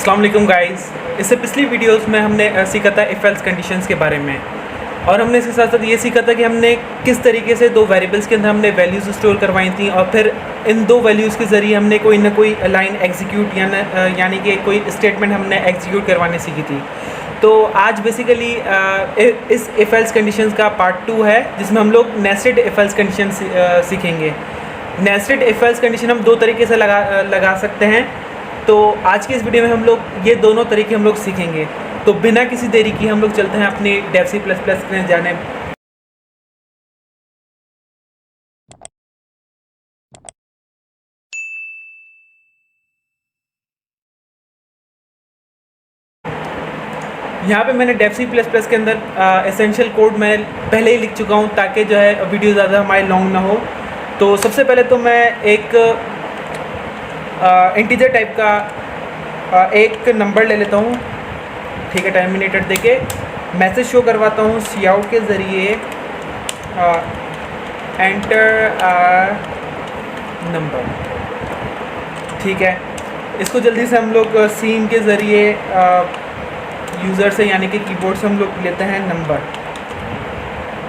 अस्सलाम वालेकुम गाइस। इससे पिछली वीडियोस में हमने सीखा था इफ़ एल्स कंडीशंस के बारे में, और हमने इसके साथ साथ ये सीखा था कि हमने किस तरीके से दो वेरिएबल्स के अंदर हमने वैल्यूज़ स्टोर करवाई थी, और फिर इन दो वैल्यूज़ के ज़रिए हमने कोई ना कोई लाइन एग्जीक्यूट यानी कि कोई स्टेटमेंट हमने एग्जीक्यूट करवाने सीखी थी। तो आज बेसिकली इस इफ़ एल्स कंडीशंस का पार्ट 2 है, जिसमें हम लोग नेस्टेड इफ़ एल्स कंडीशन सीखेंगे। नेस्टेड इफ़ एल्स कंडीशन हम दो तरीके से लगा सकते हैं। तो आज के इस वीडियो में हम लोग ये दोनों तरीके हम लोग सीखेंगे। तो बिना किसी देरी की हम लोग चलते हैं अपने डेव सी प्लस प्लस में जाने। यहाँ पे मैंने डेव सी प्लस प्लस के अंदर एसेंशियल कोड मैं पहले ही लिख चुका हूँ, ताकि जो है वीडियो ज़्यादा हमारे लॉन्ग ना हो। तो सबसे पहले तो मैं एक इंटीजर टाइप का एक नंबर ले लेता हूँ, ठीक है। टर्मिनेटर देके मैसेज शो करवाता हूँ सी आउट के ज़रिए, एंटर नंबर, ठीक है। इसको जल्दी से हम लोग सीन के ज़रिए यूज़र से यानी कि कीबोर्ड से हम लोग लेते हैं नंबर,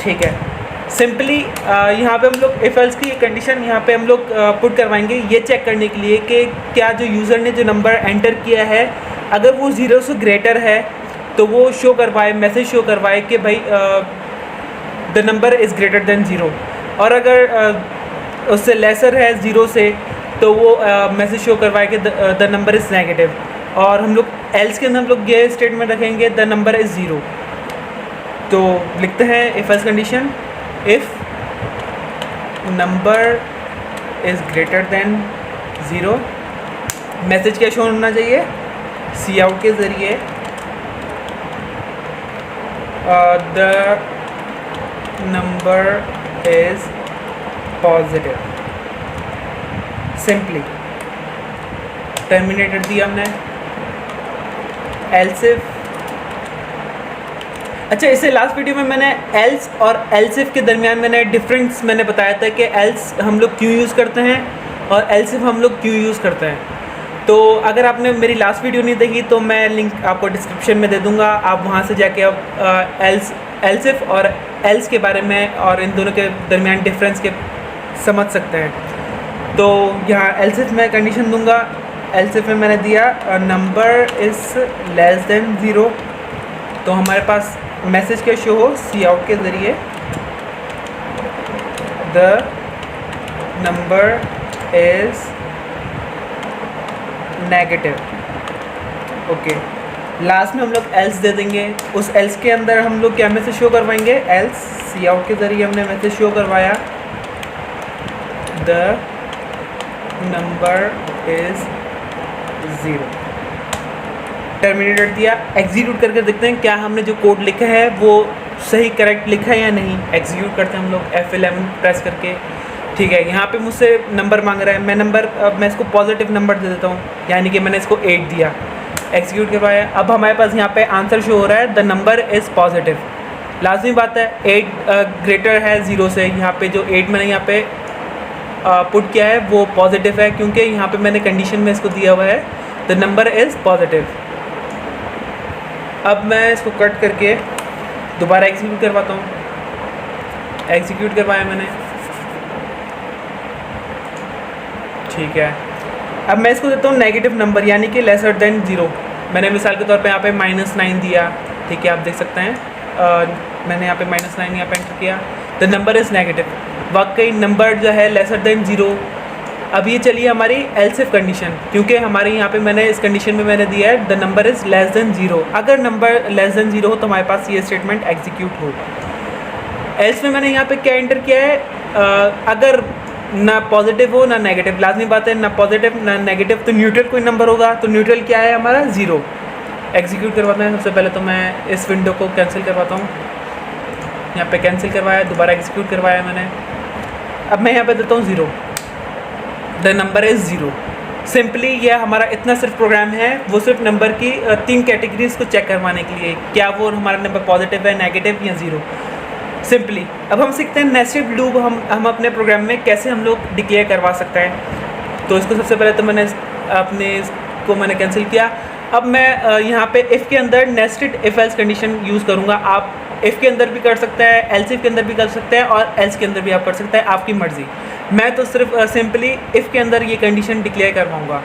ठीक है। सिंपली यहाँ पे हम लोग इफ़ एल्स की कंडीशन यहाँ पे हम लोग पुट करवाएंगे, ये चेक करने के लिए कि क्या जो यूज़र ने जो नंबर एंटर किया है, अगर वो 0 से ग्रेटर है तो वो शो करवाए, मैसेज शो करवाए कि भाई the number is greater than 0, और अगर उससे लेसर है 0 से तो वो मैसेज शो करवाए कि द नंबर इज़ नेगेटिव। और हम लोग एल्स के अंदर हम लोग ये स्टेटमेंट रखेंगे द नंबर इज़ 0। तो लिखते हैं if else condition, if number is greater than 0, message क्या शो होना चाहिए सी आउट के ज़रिए the number is positive. Simply terminator दिया हमने। एल्स इफ, अच्छा, इससे लास्ट वीडियो में मैंने एल्स और एल्स इफ के दरमियान मैंने डिफरेंस मैंने बताया था कि एल्स हम लोग क्यों यूज़ करते हैं और एल्स इफ हम लोग क्यों यूज़ करते हैं। तो अगर आपने मेरी लास्ट वीडियो नहीं देखी तो मैं लिंक आपको डिस्क्रिप्शन में दे दूंगा, आप वहां से जाके आप एल्स इफ और एल्स के बारे में और इन दोनों के दरमियान डिफरेंस के समझ सकते हैं। तो यहाँ एल्स इफ मैं कंडीशन दूंगा, एल्स इफ में मैंने दिया नंबर इज़ लेस देन 0, तो हमारे पास मैसेज क्या शो हो सी आउट के ज़रिए the number is negative. Okay, last में हम लोग एल्स दे देंगे। उस एल्स के अंदर हम लोग क्या मैसेज शो करवाएंगे, एल्स सी आउट के ज़रिए हमने मैसेज शो करवाया द नंबर इज़ 0। टर्मिनेटर दिया, एग्जीक्यूट करके देखते हैं क्या हमने जो कोड लिखा है वो सही करेक्ट लिखा है या नहीं। एग्जीक्यूट करते हैं हम लोग F11 प्रेस करके, ठीक है। यहाँ पे मुझसे नंबर मांग रहा है, मैं इसको पॉजिटिव नंबर दे देता हूँ, यानी कि मैंने इसको 8 दिया। एग्जीक्यूट करवाया, अब हमारे पास यहाँ पे आंसर शो हो रहा है द नंबर इज़ पॉजिटिव। लाजमी बात है 8 ग्रेटर है 0 से, यहाँ पे जो 8 मैंने यहाँ पे पुट किया है वो पॉजिटिव है, क्योंकि यहाँ पे मैंने कंडीशन में इसको दिया हुआ है द नंबर इज़ पॉजिटिव। अब मैं इसको कट करके दोबारा एग्जीक्यूट करवाता हूँ। एग्जीक्यूट करवाया मैंने, ठीक है। अब मैं इसको देता हूँ नेगेटिव नंबर, यानी कि लेसर देन 0। मैंने मिसाल के तौर पे यहाँ पे -9 दिया, ठीक है, आप देख सकते हैं। मैंने यहाँ पे -9 यहाँ पे एंटर किया, द नंबर इज़ नेगेटिव। वाकई नंबर जो है लेसर देन 0। अब ये चलिए हमारी एल्स इफ कंडीशन, क्योंकि हमारे यहाँ पे मैंने इस कंडीशन में मैंने दिया है the number is less than 0। अगर नंबर लेस देन 0 हो तो हमारे पास ये स्टेटमेंट एग्जीक्यूट हो। एल्स में मैंने यहाँ पे क्या एंटर किया है, अगर ना पॉजिटिव हो ना नेगेटिव, लाजमी बात है ना पॉजिटिव ना नेगेटिव, तो न्यूट्रल कोई नंबर होगा। तो न्यूट्रल क्या है हमारा 0। एग्जीक्यूट करवाते हैं। सबसे पहले तो मैं इस विंडो को कैंसिल करवाता हूँ, यहाँ पे कैंसिल करवाया, दोबारा एग्जीक्यूट करवाया मैंने। अब मैं यहाँ पे देता हूँ 0, द नंबर इज़ 0। सिंपली यह हमारा इतना सिर्फ प्रोग्राम है, वो सिर्फ नंबर की 3 कैटेगरीज को चेक करवाने के लिए, क्या वो हमारा नंबर पॉजिटिव है, नेगेटिव या 0। सिंपली अब हम सीखते हैं नेस्टेड लूप हम अपने प्रोग्राम में कैसे हम लोग डिक्लेयर करवा सकते हैं। तो इसको सबसे पहले तो मैंने अपने इसको मैंने कैंसिल किया। अब मैं यहाँ पे इफ़ के अंदर nested if else condition use करूँगा। आप इफ़ के अंदर भी कर सकते हैं, एल्स इफ के अंदर भी कर सकते हैं और एल्स के अंदर भी आप कर सकते हैं, आपकी मर्ज़ी। मैं तो सिर्फ सिंपली इफ़ के अंदर ये कंडीशन डिक्लेयर करवाऊँगा।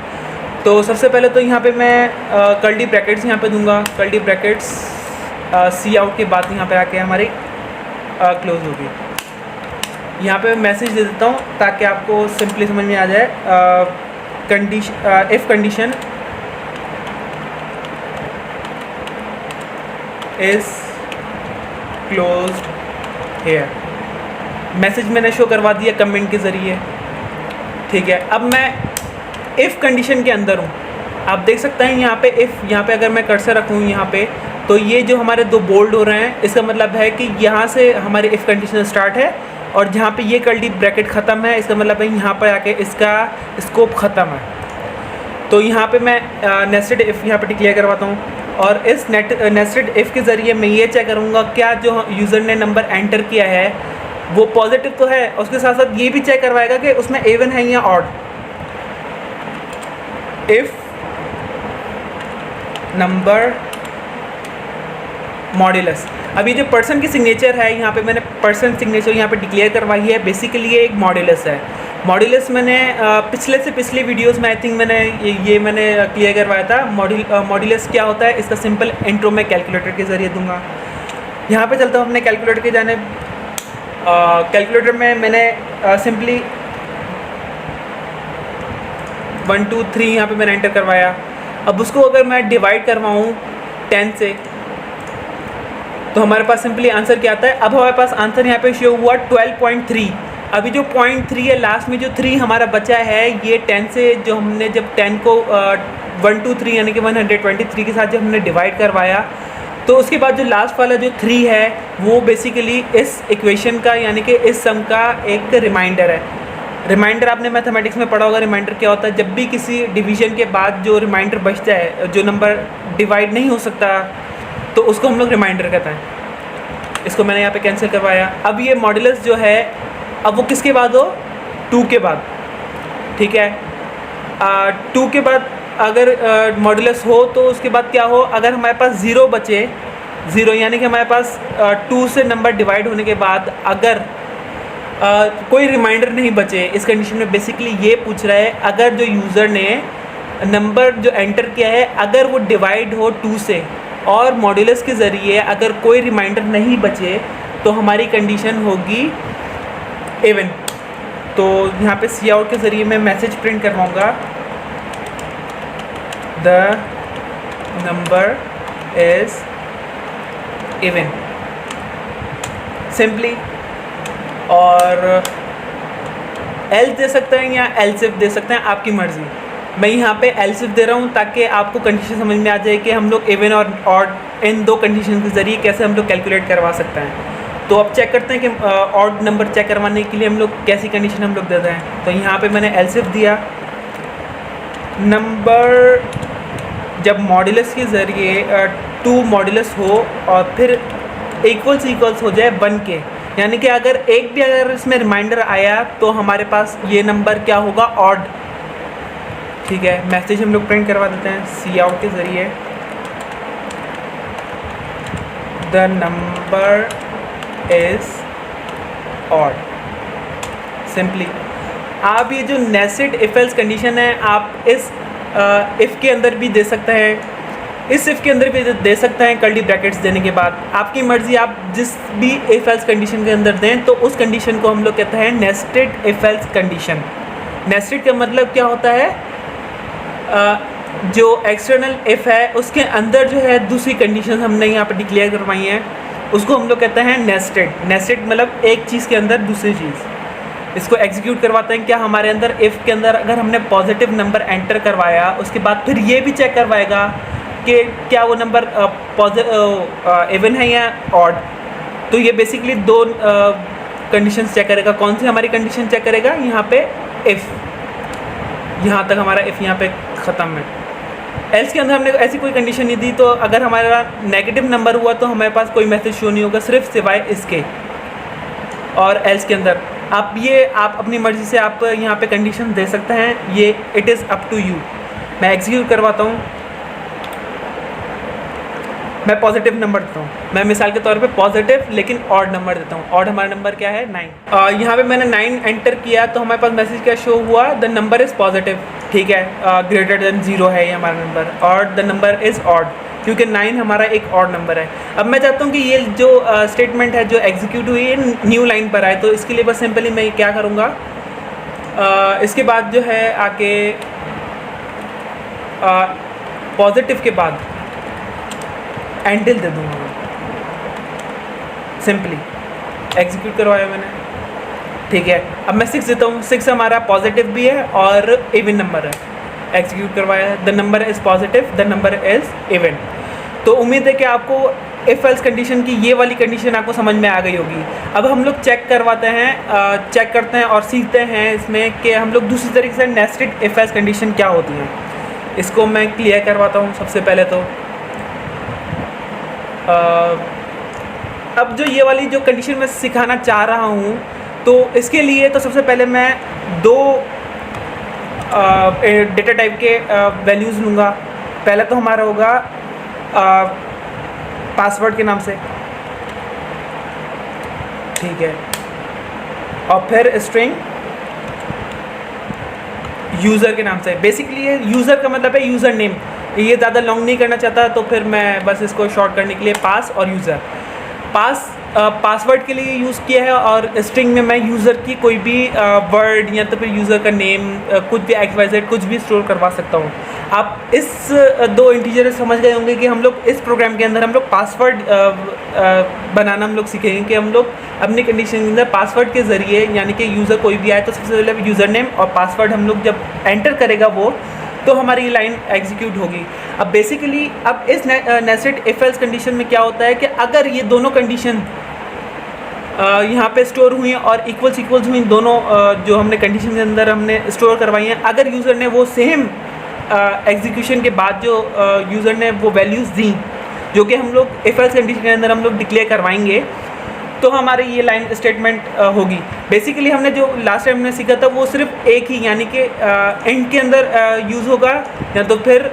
तो सबसे पहले तो यहाँ पे मैं कर्ली ब्रैकेट्स यहाँ पे दूंगा। कर्ली ब्रैकेट्स सी आउट के बाद यहाँ पे आके हमारी क्लोज होगी। यहाँ पे मैसेज दे देता हूँ ताकि आपको सिंपली समझ में आ जाए। If condition is closed here, message मैंने शो करवा दिया कमेंट के ज़रिए, ठीक है। अब मैं इफ़ कंडीशन के अंदर हूँ, आप देख सकते हैं यहाँ पे इफ़, यहाँ पे अगर मैं कर्सर रखूँ यहाँ पे, तो ये जो हमारे दो बोल्ड हो रहे हैं, इसका मतलब है कि यहाँ से हमारी इफ़ कंडीशन स्टार्ट है और जहाँ पे ये कर्ली ब्रैकेट ख़त्म है, इसका मतलब है यहाँ पर आके इसका स्कोप ख़त्म है। तो यहाँ पे मैं नेस्टेड इफ़ यहाँ पे डिक्लेयर करवाता हूँ और इस नेस्टेड इफ़ के ज़रिए मैं ये चेक करूँगा क्या जो यूज़र ने नंबर एंटर किया है वो पॉजिटिव तो है, उसके साथ साथ ये भी चेक करवाएगा कि उसमें इवन है या ऑड। इफ़ नंबर मॉड्यूलस, अब ये जो पर्सन की सिग्नेचर है, यहाँ पे मैंने पर्सन सिग्नेचर यहाँ पे डिक्लेयर करवाई है। बेसिकली ये एक मॉड्यूलस है। मॉड्यूलस मैंने पिछले से पिछले वीडियोस में आई थिंक मैंने ये मैंने क्लियर करवाया था। मॉड्यूलस क्या होता है, इसका सिंपल इंट्रो मैं कैलकुलेटर के ज़रिए दूंगा। यहाँ पे चलता हूँ अपने कैलकुलेटर के जाने। कैलकुलेटर में मैंने सिंपली 1 2 3 यहाँ पे मैंने एंटर करवाया। अब उसको अगर मैं डिवाइड करवाऊँ 10 से तो हमारे पास सिंपली आंसर क्या आता है। अब हमारे पास आंसर यहाँ पे शो हुआ 12.3। अभी जो 0.3 है, लास्ट में जो 3 हमारा बचा है, ये 10 से जो हमने जब 10 को 1 2 3 यानी कि 123 के साथ जब हमने डिवाइड करवाया, तो उसके बाद जो लास्ट वाला जो 3 है वो बेसिकली इस इक्वेशन का यानी कि इस सम का एक रिमाइंडर है। रिमाइंडर आपने मैथमेटिक्स में पढ़ा होगा, रिमाइंडर क्या होता है। जब भी किसी डिवीजन के बाद जो रिमाइंडर बचता है, जो नंबर डिवाइड नहीं हो सकता, तो उसको हम लोग रिमाइंडर कहते हैं। इसको मैंने यहाँ पे कैंसिल करवाया। अब ये मॉड्यूलस जो है, अब वो किसके बाद हो, 2 के बाद, ठीक है। 2 के बाद अगर मॉड्यूलस हो तो उसके बाद क्या हो, अगर हमारे पास 0 बचे, 0 यानी कि हमारे पास 2 से नंबर डिवाइड होने के बाद अगर कोई रिमाइंडर नहीं बचे, इस कंडीशन में बेसिकली ये पूछ रहा है अगर जो यूज़र ने नंबर जो एंटर किया है अगर वो डिवाइड हो 2 से और मॉड्यूलस के ज़रिए अगर कोई रिमाइंडर नहीं बचे तो हमारी कंडीशन होगी इवन। तो यहाँ पे सी आउट के ज़रिए मैं मैसेज प्रिंट करवाऊँगा, the number is even, simply. और एल्स दे सकते हैं या एल्सिफ दे सकते हैं, आपकी मर्ज़ी। मैं यहाँ पे एल्सिफ दे रहा हूँ ताकि आपको कंडीशन समझ में आ जाए कि हम लोग इवन और ऑड इन दो कंडीशन के ज़रिए कैसे हम लोग कैलकुलेट करवा सकते हैं। तो अब चेक करते हैं कि ऑड नंबर चेक करवाने के लिए हम लोग कैसी कंडीशन हम लोग देते हैं। तो यहाँ पे मैंने एल्सिफ दिया, नंबर जब मॉड्यूलस के ज़रिए 2 मॉड्यूलस हो और फिर इक्वल्स हो जाए 1 के, यानी कि अगर एक भी अगर इसमें रिमाइंडर आया तो हमारे पास ये नंबर क्या होगा, ऑड, ठीक है। मैसेज हम लोग प्रिंट करवा देते हैं सी आउट के ज़रिए, the number is odd, simply. आप ये जो नेस्टेड इफ एल्स कंडीशन है आप इस इफ़ के अंदर भी दे सकते हैं, इस इफ़ के अंदर भी दे सकते हैं कर्ली ब्रैकेट्स देने के बाद, आपकी मर्ज़ी। आप जिस भी इफ एल्स कंडीशन के अंदर दें तो उस कंडीशन को हम लोग कहते हैं nested if else condition. Nested का मतलब क्या होता है, जो एक्सटर्नल इफ़ है उसके अंदर जो है दूसरी कंडीशन हमने यहाँ पर डिक्लेयर करवाई हैं, उसको हम लोग कहते हैं नेस्टेड। नेस्टेड मतलब एक चीज़ के अंदर दूसरी चीज़, इसको एग्जीक्यूट करवाते हैं। क्या हमारे अंदर इफ़ के अंदर अगर हमने पॉजिटिव नंबर एंटर करवाया, उसके बाद फिर ये भी चेक करवाएगा कि क्या वो नंबर इवन है या ऑड। तो ये बेसिकली 2 कंडीशंस चेक करेगा। कौन सी हमारी कंडीशन चेक करेगा, यहाँ पे इफ़, यहाँ तक हमारा इफ़ यहाँ पे ख़त्म है। एल्स के अंदर हमने ऐसी कोई कंडीशन नहीं दी, तो अगर हमारा नेगेटिव नंबर हुआ तो हमारे पास कोई मैसेज शो नहीं होगा, सिर्फ सिवाय इसके। और एल्स के अंदर आप अपनी मर्ज़ी से आप यहाँ पे कंडीशन दे सकते हैं, ये it is up to you. मैं एग्जीक्यूट करवाता हूँ। मैं पॉजिटिव नंबर देता हूँ। मैं मिसाल के तौर पे पॉजिटिव लेकिन ऑड नंबर देता हूँ। ऑड हमारा नंबर क्या है 9। यहाँ पे मैंने 9 एंटर किया तो हमारे पास मैसेज क्या शो हुआ, द नंबर इज़ पॉजिटिव, ठीक है, ग्रेटर देन 0 है ये हमारा नंबर, और द नंबर इज़ ऑड, क्योंकि 9 हमारा एक ऑड नंबर है। अब मैं चाहता हूँ कि ये जो स्टेटमेंट है जो एग्जीक्यूट हुई है न्यू लाइन पर आए, तो इसके लिए बस सिंपली मैं क्या करूँगा, इसके बाद जो है आके पॉजिटिव के बाद एंटिल दे दूँगा मैं, सिंपली एग्जीक्यूट करवाया मैंने, ठीक है। अब मैं 6 देता हूँ, 6 हमारा पॉजिटिव भी है और इवन नंबर है, एग्जीक्यूट करवाया, the number is positive, the number is even. तो उम्मीद है कि आपको इफ एल्स कंडीशन की ये वाली कंडीशन आपको समझ में आ गई होगी। अब हम लोग चेक करवाते हैं, चेक करते हैं और सीखते हैं इसमें कि हम लोग दूसरी तरीके से नेस्टेड इफ एल्स कंडीशन क्या होती है, इसको मैं क्लियर करवाता हूँ सबसे पहले। तो अब जो ये वाली जो कंडीशन मैं सिखाना चाह रहा हूँ, तो इसके लिए तो सबसे पहले मैं दो डेटा टाइप के वैल्यूज़ लूँगा। पहला तो हमारा होगा पासवर्ड के नाम से, ठीक है, और फिर स्ट्रिंग यूज़र के नाम से। बेसिकली ये यूज़र का मतलब है यूज़र नेम, ये ज़्यादा लॉन्ग नहीं करना चाहता तो फिर मैं बस इसको शॉर्ट करने के लिए पास और यूज़र, पासवर्ड के लिए यूज़ किया है, और स्ट्रिंग में मैं यूज़र की कोई भी वर्ड या तो फिर यूज़र का नेम, कुछ भी XYZ कुछ भी स्टोर करवा सकता हूँ। आप इस दो इंटीजर समझ गए होंगे कि हम लोग इस प्रोग्राम के अंदर हम लोग पासवर्ड बनाना हम लोग सीखेंगे कि हम लोग अपनी कंडीशन के अंदर पासवर्ड के ज़रिए, यानी कि यूज़र कोई भी आए तो सबसे पहले यूज़र नेम और पासवर्ड हम लोग जब एंटर करेगा वो, तो हमारी लाइन एग्जीक्यूट होगी। अब बेसिकली अब इस नेस्टेड इफ एल्स कंडीशन में क्या होता है कि अगर ये दोनों कंडीशन यहाँ पे स्टोर हुई हैं और इक्वल्स हुई, दोनों जो हमने कंडीशन के अंदर हमने स्टोर करवाई हैं, अगर यूज़र ने वो सेम एग्जीक्यूशन के बाद जो यूज़र ने वो वैल्यूज़ दी जो कि हम लोग इफ एल्स कंडीशन के अंदर हम लोग डिक्लेयर करवाएंगे, तो हमारी ये लाइन स्टेटमेंट होगी। बेसिकली हमने जो लास्ट टाइम हमने सीखा था वो सिर्फ एक ही, यानी कि एंड के अंदर यूज़ होगा या तो फिर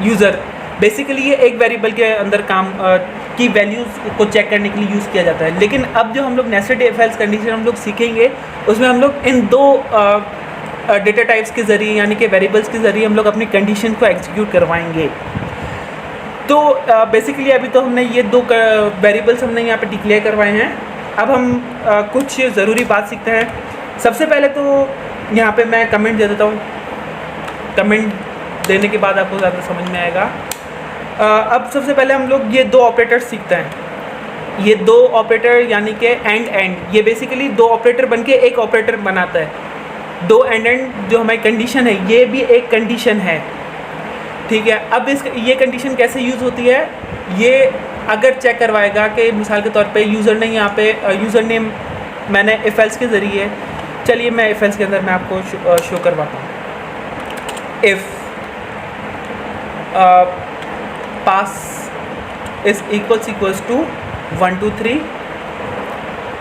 यूज़र। बेसिकली ये एक वेरिएबल के अंदर काम की वैल्यूज़ को चेक करने के लिए यूज़ किया जाता है। लेकिन अब जो हम लोग नेस्टेड इफ एल्स कंडीशन हम लोग सीखेंगे उसमें हम लोग इन दो डेटा टाइप्स के ज़रिए, यानी कि वेरिएबल्स के ज़रिए हम लोग अपनी कंडीशन को एग्जीक्यूट करवाएंगे। तो बेसिकली अभी तो हमने ये दो वेरिएबल्स हमने यहाँ पे डिक्लेयर करवाए हैं। अब हम कुछ ज़रूरी बात सीखते हैं। सबसे पहले तो यहाँ पे मैं कमेंट दे देता हूँ, कमेंट देने के बाद आपको ज़्यादा समझ में आएगा। अब सबसे पहले हम लोग ये दो ऑपरेटर सीखते हैं। ये दो ऑपरेटर यानी कि एंड, ये बेसिकली दो ऑपरेटर बनके एक ऑपरेटर बनाता है। दो एंड जो हमारी कंडीशन है ये भी एक कंडीशन है, ठीक है। अब ये कंडीशन कैसे यूज़ होती है, ये अगर चेक करवाएगा कि मिसाल के तौर पे यूज़र ने यहाँ पे यूज़र नेम मैंने इफ एल्स के ज़रिए, चलिए मैं इफ एल्स के अंदर मैं आपको शो करवाता हूँ। If pass is equals to 1 2 3,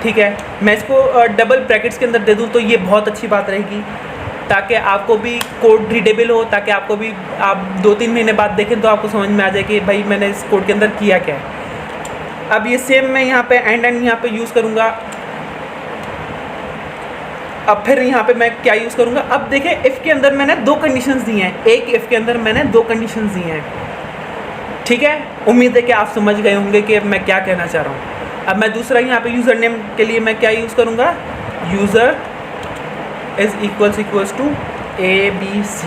ठीक है। मैं इसको डबल ब्रैकेट्स के अंदर दे दूँ तो ये बहुत अच्छी बात रहेगी, ताकि आपको भी कोड रीडेबल हो, ताकि आपको भी आप 2-3 महीने बाद देखें तो आपको समझ में आ जाए कि भाई मैंने इस कोड के अंदर किया क्या है। अब ये सेम मैं यहाँ पे एंड यहाँ पे यूज़ करूँगा। अब फिर यहाँ पे मैं क्या यूज़ करूँगा, अब देखें इफ़ के अंदर मैंने दो कंडीशंस दी हैं, एक इफ़ के अंदर मैंने दो कंडीशंस दी हैं, ठीक है। उम्मीद है कि आप समझ गए होंगे कि मैं क्या कहना चाह रहा हूँ। अब मैं दूसरा यहाँ पे यूज़र नेम के लिए मैं क्या यूज़ करूँगा, user is equals to ABC।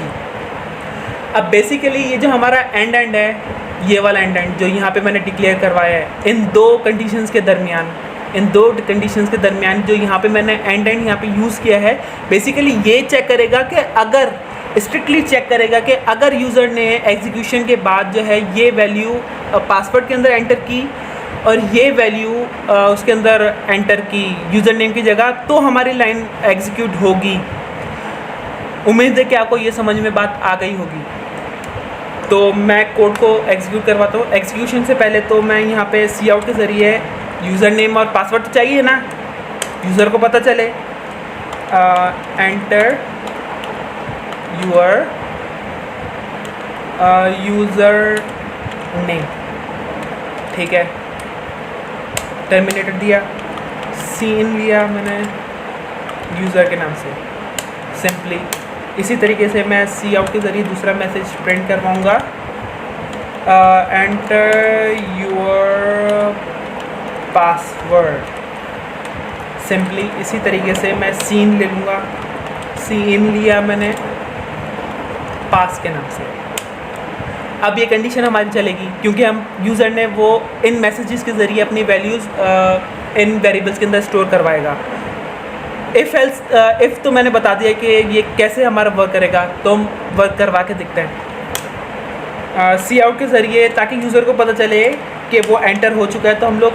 अब बेसिकली ये जो हमारा एंड है, ये वाला एंड जो यहाँ पे मैंने डिक्लेयर करवाया है, इन दो कंडीशंस के दरमियान जो यहाँ पे मैंने एंड यहाँ पे यूज़ किया है, बेसिकली ये चेक करेगा कि अगर स्ट्रिक्टली चेक करेगा कि अगर यूज़र ने एग्जीक्यूशन के बाद जो है ये वैल्यू पासवर्ड के अंदर एंटर की और ये वैल्यू उसके अंदर एंटर की यूज़र नेम की जगह, तो हमारी लाइन एग्जीक्यूट होगी। उम्मीद है कि आपको ये समझ में बात आ गई होगी। तो मैं कोड को एग्जीक्यूट करवाता हूँ। एग्जीक्यूशन से पहले तो मैं यहाँ पे सी आउट के ज़रिए यूज़र नेम और पासवर्ड तो चाहिए ना, यूज़र को पता चले। एंटर यूज़र नेम, ठीक है, टर्मिनेटर दिया, सीन लिया मैंने यूज़र के नाम से सिंपली। इसी तरीके से मैं सी आउट के ज़रिए दूसरा मैसेज प्रिंट करवाऊँगा, एंटर योर पासवर्ड। सिंपली इसी तरीके से मैं सीन ले लूँगा, सीन लिया मैंने पास के नाम से। अब ये कंडीशन हमारी चलेगी क्योंकि हम यूज़र ने वो इन मैसेजेस के ज़रिए अपनी वैल्यूज़ इन वेरिएबल्स के अंदर स्टोर करवाएगा। इफ़ तो मैंने बता दिया कि ये कैसे हमारा वर्क करेगा, तो हम वर्क करवा के दिखते हैं सी आउट के ज़रिए, ताकि यूज़र को पता चले कि वो एंटर हो चुका है। तो हम लोग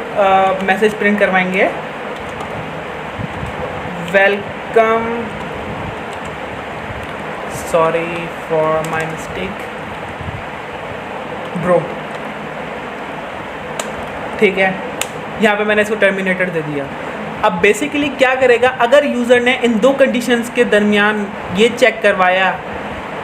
मैसेज प्रिंट करवाएंगे, welcome, sorry for my mistake bro. ठीक है, यहाँ पे मैंने इसको टर्मिनेटर दे दिया। अब बेसिकली क्या करेगा, अगर यूज़र ने इन दो कंडीशंस के दरमियान ये चेक करवाया,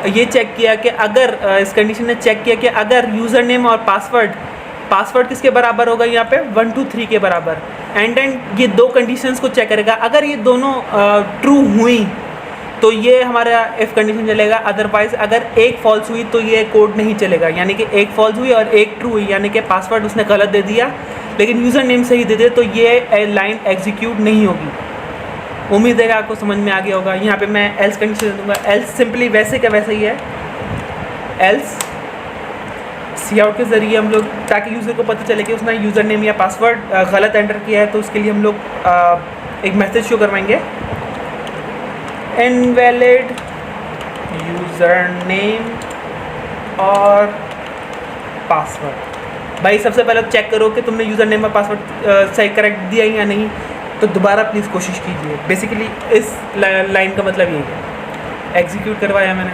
ये चेक किया कि अगर इस कंडीशन ने चेक किया कि अगर यूज़र नेम और पासवर्ड किसके बराबर होगा, यहाँ पे 1 2 3 के बराबर, एंड ये दो कंडीशंस को चेक करेगा। अगर ये दोनों ट्रू हुई तो ये हमारा इफ़ कंडीशन चलेगा, अदरवाइज़ अगर एक फॉल्स हुई तो ये कोड नहीं चलेगा। यानी कि एक फॉल्स हुई और एक ट्रू हुई, यानी कि पासवर्ड उसने गलत दे दिया लेकिन यूज़र नेम सही दे दे, तो ये लाइन एग्जीक्यूट नहीं होगी। उम्मीद है आपको समझ में आ गया होगा। यहाँ पे मैं एल्स कंडीशन दे दूँगा, एल्स सिंपली वैसे का वैसे ही है, एल्स सी आउट के ज़रिए हम लोग, ताकि यूज़र को पता चले कि उसने यूज़र नेम या पासवर्ड गलत एंटर किया है, तो उसके लिए हम लोग एक मैसेज शो करवाएंगे, इनवैलिड यूज़र नेम और पासवर्ड। भाई सबसे पहले चेक करो कि तुमने यूज़र नेम और पासवर्ड सही करेक्ट दिया या नहीं, तो दोबारा प्लीज़ कोशिश कीजिए। बेसिकली इस लाइन का मतलब यही है। एग्जीक्यूट करवाया मैंने,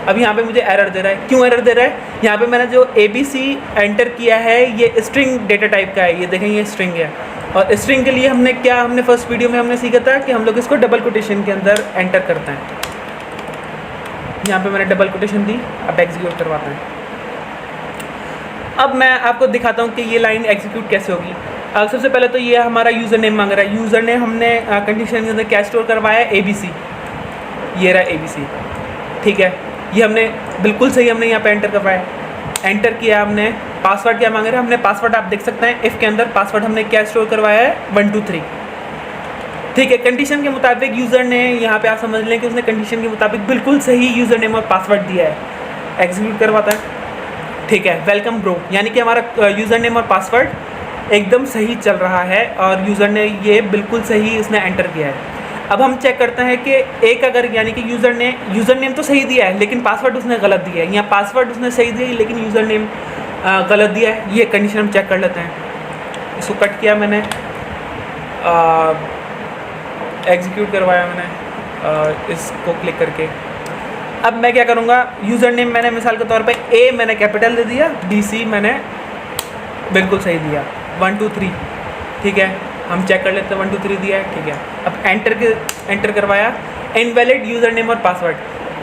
अब यहाँ पे मुझे एरर दे रहा है। क्यों एरर दे रहा है? यहाँ पे मैंने जो ABC एंटर किया है ये स्ट्रिंग डेटा टाइप का है, ये देखें ये स्ट्रिंग है। और स्ट्रिंग के लिए हमने फर्स्ट वीडियो में हमने सीखा था कि हम लोग इसको डबल कोटेशन के अंदर एंटर करते हैं। यहाँ पे मैंने डबल कोटेशन दी, अब एग्जीक्यूट करवाते हैं। अब मैं आपको दिखाता हूँ कि ये लाइन एग्जीक्यूट कैसे होगी। सबसे पहले तो ये हमारा यूज़र नेम मांग रहा है। यूज़र नेम हमने कंडीशन के अंदर क्या स्टोर करवाया है, ABC। ये रहा ABC, ठीक है। ये हमने बिल्कुल सही हमने यहाँ पे एंटर करवाया, एंटर किया हमने। पासवर्ड क्या मांग रहे हैं, हमने पासवर्ड आप देख सकते हैं इफ़ के अंदर पासवर्ड हमने क्या स्टोर करवाया है, 1 2 3, ठीक है। कंडीशन के मुताबिक यूज़र ने, यहाँ पे आप समझ लें कि उसने कंडीशन के मुताबिक बिल्कुल सही यूज़र नेम और पासवर्ड दिया है। एग्जीक्यूट करवाता है, ठीक है। वेलकम ब्रो, यानी कि हमारा यूज़र नेम और पासवर्ड एकदम सही चल रहा है और यूज़र ने ये बिल्कुल सही इसने एंटर किया है। अब हम चेक करते हैं कि एक अगर, यानी कि यूज़र नेम तो सही दिया है लेकिन पासवर्ड उसने गलत दिया है। यहाँ पासवर्ड उसने सही दिया है लेकिन यूज़र नेम गलत दिया है। ये कंडीशन हम चेक कर लेते हैं। इसको कट किया मैंने, एग्जीक्यूट करवाया मैंने इसको क्लिक करके। अब मैं क्या करूँगा, यूज़र नेम मैंने मिसाल के तौर पे A मैंने कैपिटल दे दिया, BC मैंने बिल्कुल सही दिया, 1 2 3, ठीक है। हम चेक कर लेते हैं, 1 2 3 दिया है, ठीक है। अब एंटर करवाया, इनवैलिड यूज़र नेम और पासवर्ड।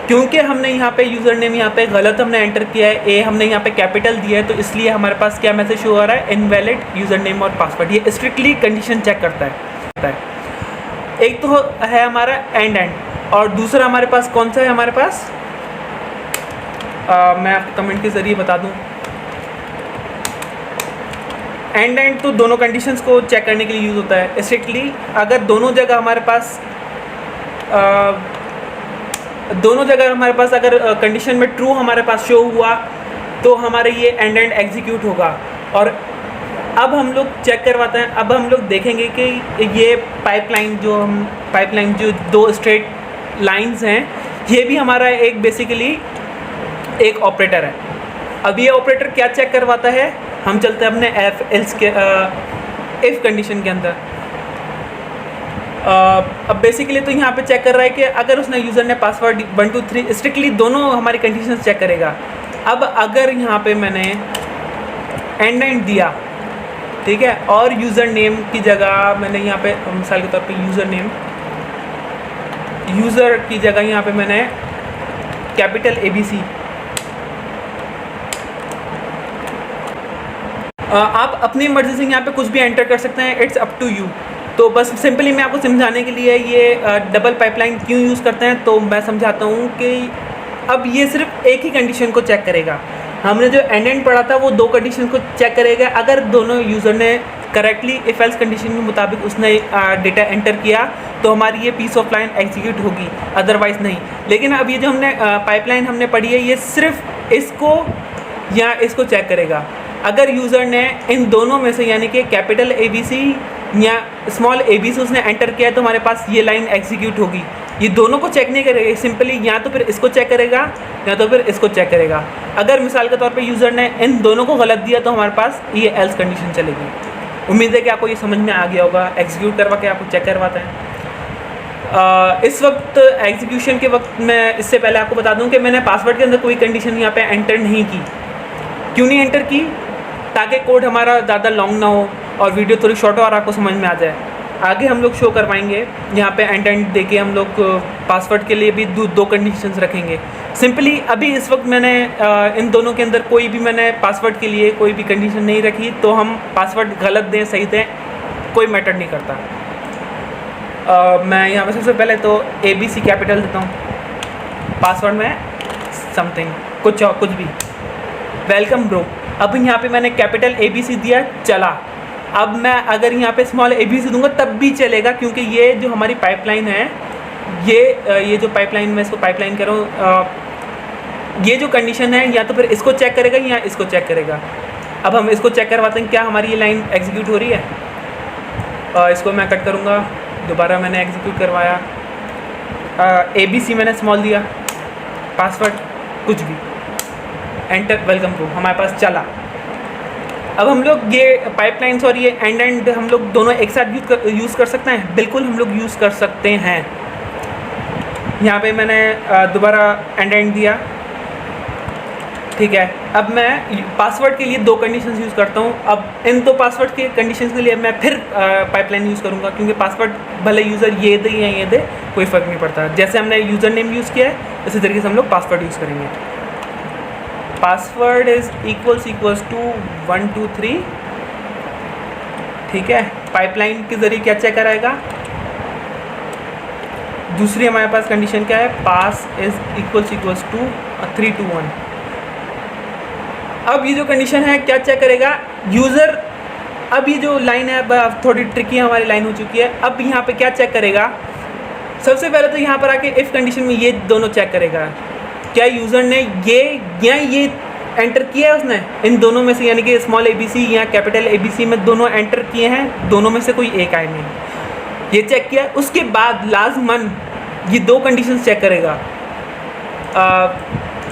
क्योंकि हमने यहाँ पे यूज़र नेम यहाँ पे गलत हमने एंटर किया है, A हमने यहाँ पे कैपिटल दिया है, तो इसलिए हमारे पास क्या मैसेज शो हो रहा है, इनवैलिड यूज़र नेम और पासवर्ड। ये स्ट्रिक्टली कंडीशन चेक करता है। एक तो है हमारा एंड और दूसरा हमारे पास कौन सा है, हमारे पास मैं आपको कमेंट के ज़रिए बता दूँ। एंड तो दोनों कंडीशंस को चेक करने के लिए यूज़ होता है। स्ट्रिक्टली अगर दोनों जगह हमारे पास अगर कंडीशन में ट्रू हमारे पास शो हुआ तो हमारे ये एंड एग्जीक्यूट होगा। और अब हम लोग चेक करवाते हैं। अब हम लोग देखेंगे कि ये पाइपलाइन जो दो स्ट्रेट लाइंस हैं, ये भी हमारा एक बेसिकली एक ऑपरेटर है। अब ये ऑपरेटर क्या चेक करवाता है, हम चलते हैं अपने इफ़ कंडीशन के अंदर। अब बेसिकली तो यहाँ पे चेक कर रहा है कि अगर उसने यूज़र ने पासवर्ड 1 2 3, स्ट्रिक्टली दोनों हमारी कंडीशन चेक करेगा। अब अगर यहाँ पे मैंने एंड दिया, ठीक है, और यूज़र नेम की जगह मैंने यहाँ पे मिसाल के तौर पे यूज़र की जगह यहाँ पे मैंने कैपिटल ABC, आप अपनी मर्ज़ी से यहाँ पे कुछ भी एंटर कर सकते हैं, इट्स अप टू यू। तो बस सिंपली मैं आपको समझाने के लिए ये डबल पाइपलाइन क्यों यूज़ करते हैं तो मैं समझाता हूँ कि अब ये सिर्फ एक ही कंडीशन को चेक करेगा। हमने जो एंड पढ़ा था वो दो कंडीशन को चेक करेगा। अगर दोनों यूज़र ने करेक्टली इफ एल्स कंडीशन के मुताबिक उसने डेटा एंटर किया तो हमारी ये पीस ऑफ लाइन एग्जीक्यूट होगी, अदरवाइज़ नहीं। लेकिन अब ये जो हमने पाइपलाइन हमने पढ़ी है ये सिर्फ इसको या इसको चेक करेगा। अगर यूज़र ने इन दोनों में से यानी कि कैपिटल ABC या स्मॉल ABC उसने एंटर किया है तो हमारे पास ये लाइन एग्जीक्यूट होगी। ये दोनों को चेक नहीं करेगा, सिंपली या तो फिर इसको चेक करेगा या तो फिर इसको चेक करेगा। अगर मिसाल के तौर पे यूज़र ने इन दोनों को गलत दिया तो हमारे पास ये एल्स कंडीशन चलेगी। उम्मीद है कि आपको ये समझ में आ गया होगा। एग्जीक्यूट करवा के आपको चेक करवाते हैं। इस वक्त एग्जीक्यूशन के वक्त मैं इससे पहले आपको बता दूं कि मैंने पासवर्ड के अंदर कोई कंडीशन यहाँ पे एंटर नहीं की। क्यों नहीं एंटर की? ताकि कोड हमारा ज़्यादा लॉन्ग ना हो और वीडियो थोड़ी शॉर्ट और आपको समझ में आ जाए। आगे हम लोग शो करवाएंगे यहाँ पे एंड देके हम लोग पासवर्ड के लिए भी दो कंडीशंस रखेंगे। सिंपली अभी इस वक्त मैंने इन दोनों के अंदर कोई भी मैंने पासवर्ड के लिए कोई भी कंडीशन नहीं रखी, तो हम पासवर्ड गलत दें सही दें कोई मैटर नहीं करता। मैं यहाँ पे सबसे पहले तो ABC कैपिटल देता हूँ, पासवर्ड में समथिंग कुछ भी, वेलकम ब्रो। अब यहाँ पे मैंने कैपिटल ABC दिया, चला। अब मैं अगर यहाँ पे स्मॉल ABC दूंगा तब भी चलेगा, क्योंकि ये जो हमारी पाइपलाइन है ये जो पाइपलाइन मैं इसको पाइपलाइन कर रहा हूँ, ये जो कंडीशन है या तो फिर इसको चेक करेगा या इसको चेक करेगा। अब हम इसको चेक करवाते हैं क्या हमारी ये लाइन एग्जीक्यूट हो रही है। इसको मैं कट करूँगा, दोबारा मैंने एग्जीक्यूट करवाया, ABC मैंने स्मॉल दिया, पासवर्ड कुछ भी, एंटर, वेलकम ब्रो, हमारे पास चला। अब हम लोग ये पाइपलाइंस और ये एंड हम लोग दोनों एक साथ यूज़ कर सकते हैं। बिल्कुल हम लोग यूज़ कर सकते हैं। यहाँ पे मैंने दोबारा एंड दिया, ठीक है। अब मैं पासवर्ड के लिए दो कंडीशंस यूज़ करता हूँ। अब इन दो पासवर्ड के कंडीशंस के लिए मैं फिर पाइपलाइन यूज़ करूँगा, क्योंकि पासवर्ड भले यूज़र ये दे या ये दे कोई फ़र्क नहीं पड़ता। जैसे हमने यूज़र नेम यूज़ किया है इसी तरीके से हम लोग पासवर्ड यूज़ करेंगे। पासवर्ड इज इक्वल्स टू 1 2 3, ठीक है। पाइपलाइन के ज़रिए क्या चेक कराएगा? दूसरी हमारे पास कंडीशन क्या है? पास इज इक्वल्स टू 3 2 1। अब ये जो कंडीशन है क्या चेक करेगा यूज़र? अब ये जो लाइन है अब थोड़ी ट्रिकी हमारी लाइन हो चुकी है। अब यहाँ पे क्या चेक करेगा? सबसे पहले तो यहाँ पर आके इफ़ कंडीशन में ये दोनों चेक करेगा, क्या यूज़र ने ये एंटर किया है उसने इन दोनों में से, यानी कि स्मॉल ABC या कैपिटल ABC में दोनों एंटर किए हैं, दोनों में से कोई एक आए नहीं, ये चेक किया। उसके बाद लाजमन ये दो कंडीशंस चेक करेगा।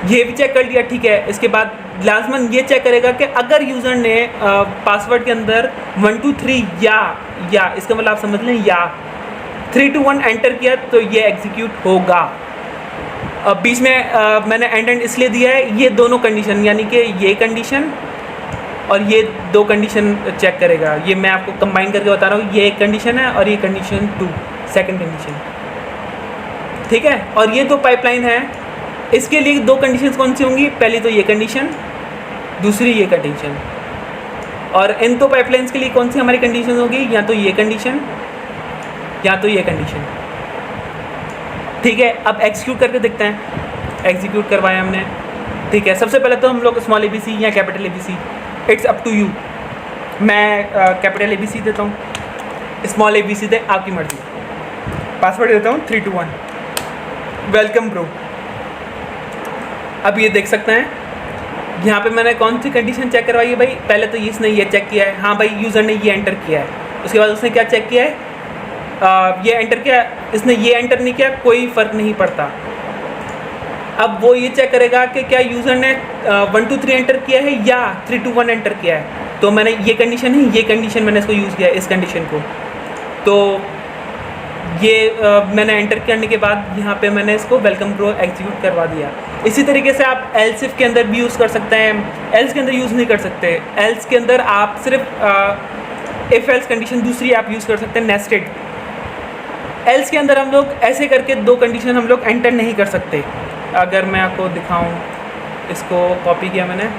ये भी चेक कर लिया, ठीक है। इसके बाद लाजमन ये चेक करेगा कि अगर यूज़र ने पासवर्ड के अंदर 1 2 3 या इसका मतलब आप समझ लें या 3 2 1 एंटर किया तो ये एग्जीक्यूट होगा। बीच में मैंने एंड इसलिए दिया है, ये दोनों कंडीशन यानी कि ये कंडीशन और ये दो कंडीशन चेक करेगा। ये मैं आपको कंबाइन करके बता रहा हूँ, ये एक कंडीशन है और ये कंडीशन 2 सेकंड कंडीशन, ठीक है। और ये दो पाइपलाइन है, इसके लिए दो कंडीशंस कौन सी होंगी? पहली तो ये कंडीशन, दूसरी ये कंडीशन। और इन दो पाइपलाइंस के लिए कौन सी हमारी कंडीशन होगी? या तो ये कंडीशन या तो ये कंडीशन, ठीक है। अब एग्जीक्यूट करके देखते हैं। एग्जीक्यूट करवाया हमने, ठीक है। सबसे पहले तो हम लोग स्मॉल ABC या capital ABC, it's up to you. मैं कैपिटल ABC देता हूँ, स्मॉल ABC दे, आपकी मर्जी। पासवर्ड देता हूँ 3 2 1, वेलकम ब्रो। अब ये देख सकते हैं यहाँ पे मैंने कौन सी कंडीशन चेक करवाई है भाई? पहले तो इसने ये चेक किया है, हाँ भाई यूज़र ने ये एंटर किया है। उसके बाद उसने क्या चेक किया है? ये एंटर किया, इसने ये एंटर नहीं किया, कोई फ़र्क नहीं पड़ता। अब वो ये चेक करेगा कि क्या यूज़र ने 1 2 3 एंटर किया है या 3 2 1 एंटर किया है। तो मैंने ये कंडीशन है, ये कंडीशन मैंने इसको यूज़ किया है, इस कंडीशन को। तो ये मैंने एंटर करने के बाद यहाँ पे मैंने इसको वेलकम ब्रो एग्जीक्यूट करवा दिया। इसी तरीके से आप एल्स इफ के अंदर भी यूज़ कर सकते हैं। एल्स के अंदर यूज़ नहीं कर सकते। एल्स के अंदर आप सिर्फ इफ एल्स कंडीशन दूसरी आप यूज़ कर सकते हैं, नेस्टेड। एल्स के अंदर हम लोग ऐसे करके दो कंडीशन हम लोग एंटर नहीं कर सकते। अगर मैं आपको दिखाऊं, इसको कॉपी किया मैंने,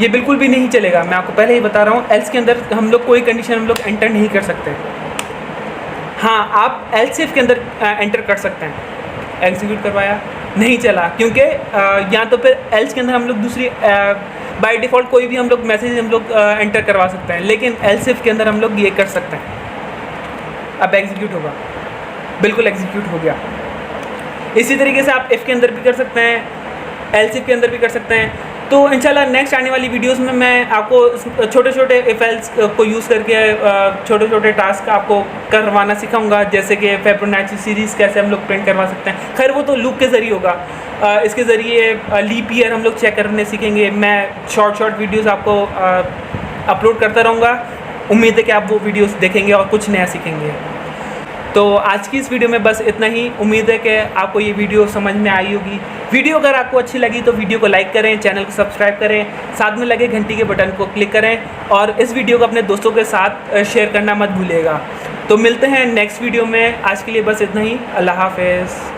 ये बिल्कुल भी नहीं चलेगा, मैं आपको पहले ही बता रहा हूँ। एल्स के अंदर हम लोग कोई कंडीशन हम लोग एंटर नहीं कर सकते। हाँ, आप एल्स इफ के अंदर एंटर कर सकते हैं। एग्जीक्यूट करवाया, नहीं चला, क्योंकि या तो फिर एल्स के अंदर हम लोग दूसरी बाय डिफ़ॉल्ट कोई भी हम लोग मैसेज हम लोग एंटर करवा सकते हैं, लेकिन एल्स इफ के अंदर हम लोग ये कर सकते हैं। अब एग्जीक्यूट होगा, बिल्कुल एग्जीक्यूट हो गया। इसी तरीके से आप इफ़ के अंदर भी कर सकते हैं, एल्स इफ के अंदर भी कर सकते हैं। तो इंशाल्लाह नेक्स्ट आने वाली वीडियोस में मैं आपको छोटे छोटे इफ एल्स को यूज़ करके छोटे छोटे टास्क आपको करवाना सिखाऊंगा, जैसे कि फिबोनाची सीरीज़ कैसे हम लोग प्रिंट करवा सकते हैं। खैर वो तो लूप के ज़रिए होगा, इसके ज़रिए लीप ईयर हम लोग चेक करने सीखेंगे। मैं शॉर्ट वीडियोज़ आपको अपलोड करता रहूँगा। उम्मीद है कि आप वो वीडियोज़ देखेंगे और कुछ नया सीखेंगे। तो आज की इस वीडियो में बस इतना ही। उम्मीद है कि आपको ये वीडियो समझ में आई होगी। वीडियो अगर आपको अच्छी लगी तो वीडियो को लाइक करें, चैनल को सब्सक्राइब करें, साथ में लगे घंटी के बटन को क्लिक करें और इस वीडियो को अपने दोस्तों के साथ शेयर करना मत भूलिएगा। तो मिलते हैं नेक्स्ट वीडियो में। आज के लिए बस इतना ही। अल्लाह हाफ़िज़।